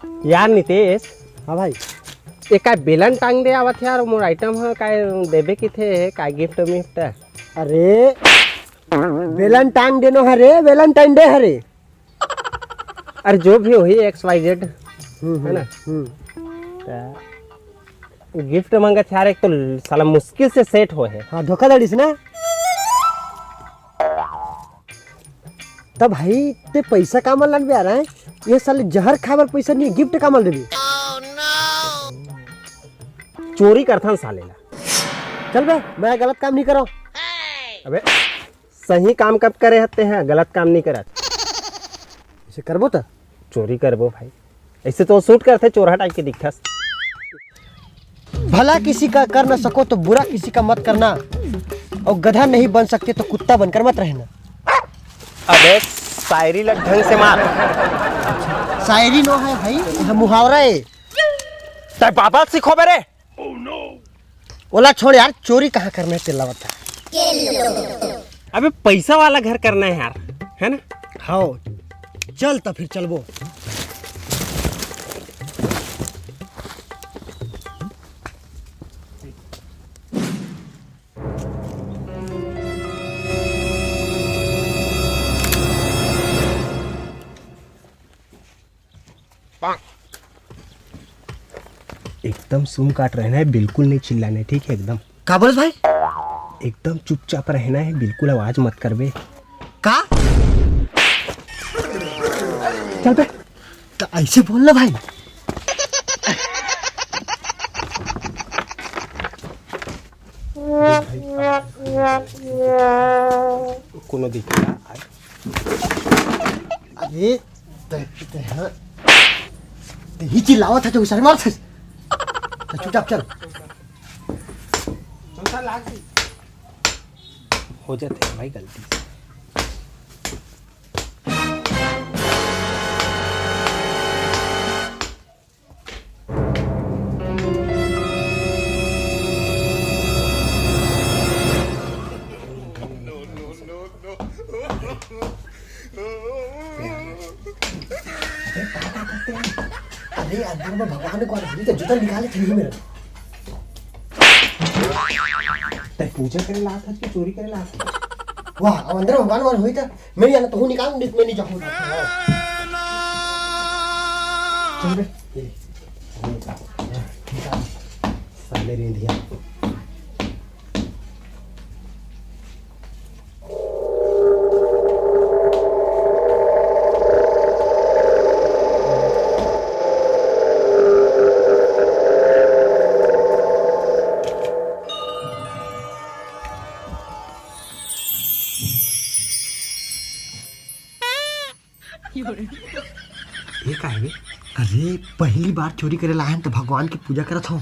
यार नितेश, हाँ भाई, ये काय बेलन टांग दे आवत यार मोर आइटम है काय देबे की थे काय गिफ्ट मिफ्ट। अरे वेलेंटाइन डे नो हरे, वेलेंटाइन डे हरे। अरे जो भी होही XYZ है ना। गिफ्ट मंगत यार, एक तो साला मुश्किल से सेट हो है। हाँ धोखाधड़ी से ना। तब भाई ते पैसा कामल लग आ रहा है, ये साले जहर खावर पैसा नहीं, गिफ्ट कामल देबी। चोरी करथा साले ला। चल बे, मैं गलत काम नहीं करो। अबे सही काम कब करे हते हैं, गलत काम नहीं करत। इसे करबो तो चोरी करबो भाई, ऐसे तो शूट करते चोरहा टाइप के दिखथस। भला किसी का कर न सको तो बुरा किसी का मत करना, और गधा नहीं बन सकते तो कुत्ता बनकर मत रहना। अबे शायरी लग ढंग से मार। शायरी नो है भाई, यह मुहावरा है। तय पापा सीखो बेरे। ओला छोड़ यार, चोरी कहाँ करना है तेला बता। अबे पैसा वाला घर करना है यार, है ना। हाँ चल तो फिर चलबो। एकदम सूम काट रहना है, बिल्कुल नहीं चिल्लाना है, ठीक है एकदम। का बोल भाई? एकदम चुपचाप रहना है, बिल्कुल आवाज मत करबे। का चल बे। तो ऐसे बोलना भाई। कोनो दिखेगा। अरे ही चिल्लावा था तो इशारे मार था। तो चुपचाप चल। हो जाते है भाई गलती से। अरे अंदर में भगवान को आने तो जूता निकाले थे मेरे। तय पूजा करे ला था कि चोरी करे ला था? वाह, अब अंदर भगवान मान हुई था, मैं या ना तो हूँ निकाल, नहीं मैं नहीं जाऊँगा। चल बे, निकाल साले रेंधिया। ये का है? अरे पहली बार चोरी करे लाए तो भगवान की पूजा करत हो।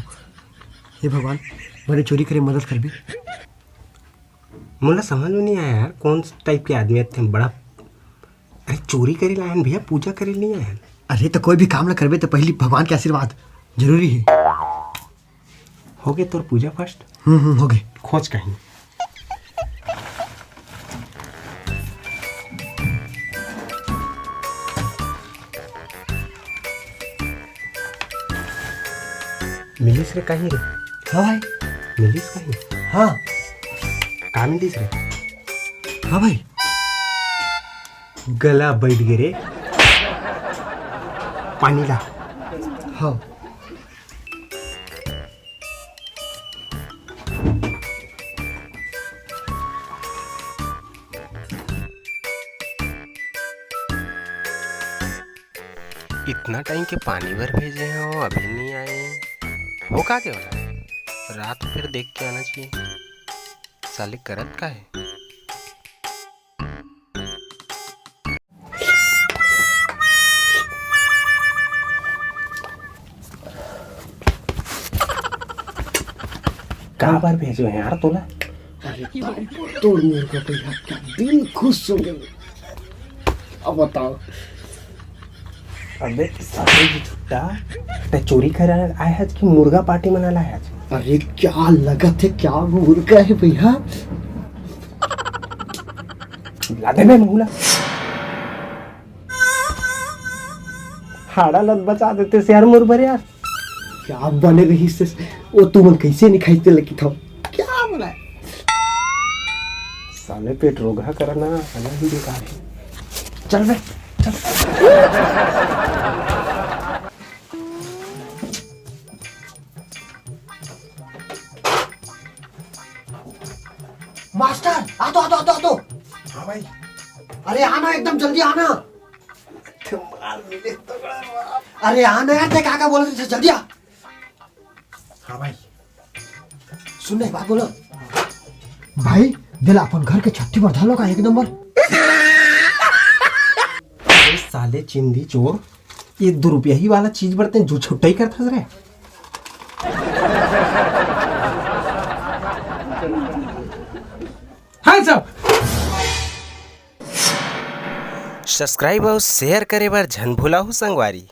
हे भगवान, मैंने चोरी करे मदद कर भी। मुझे समझ में नहीं आया यार, कौन टाइप के आदमी थे बड़ा। अरे चोरी करे लायन भैया, पूजा करे नहीं आयन। अरे तो कोई भी काम ना करबे तो पहली भगवान के आशीर्वाद जरूरी है। हो गए तोर पूजा फर्स्ट? हो गए। खोज कहीं। मिलिस रे कहीं रे? हाँ भाई। मिलिस कहीं? हाँ। का मिलिस रे? हाँ भाई। गला बैठ गे रे, पानी ला। हाँ। इतना टाइम के पानी भर भेजे हैं और अभी नहीं आए। हो का क्या होना? रात फिर देख के आना चाहिए। साले करत का है? कहाँ बार भेजो हैं यार तोला? तोड़ मेरे को पैसा, क्या दिल खुश हो गया। अब बताओ। अबे साले की छुट्टा ते चोरी कर आया है कि मुर्गा पार्टी मना लाया है? अरे क्या लगत है, क्या मुर्गा है भैया। लादे में मुला। फाड़ा लत बचा देते से यार मोर भरे यार। क्या बने रही से वो तू मन कैसे नहीं खाइते लगी था क्या बोला है? साले पेट रोगा करना अलग ही बेकार है। चल बे चल। मास्टर आ तो। हाँ भाई। अरे आना एकदम जल्दी आना। अरे आना यार देख क्या बोल रहे थे जल्दी आ। हाँ भाई। सुन एक बात बोलो भाई दिल अपन घर के छत्ती पर धालो का एक नंबर। अरे साले चिंदी चोर, ये 2 रुपया ही वाला चीज बरते जो छुट्टा ही करता रे। हाँ सब सब्सक्राइब और शेयर करे बार झन भुलाहू संगवारी।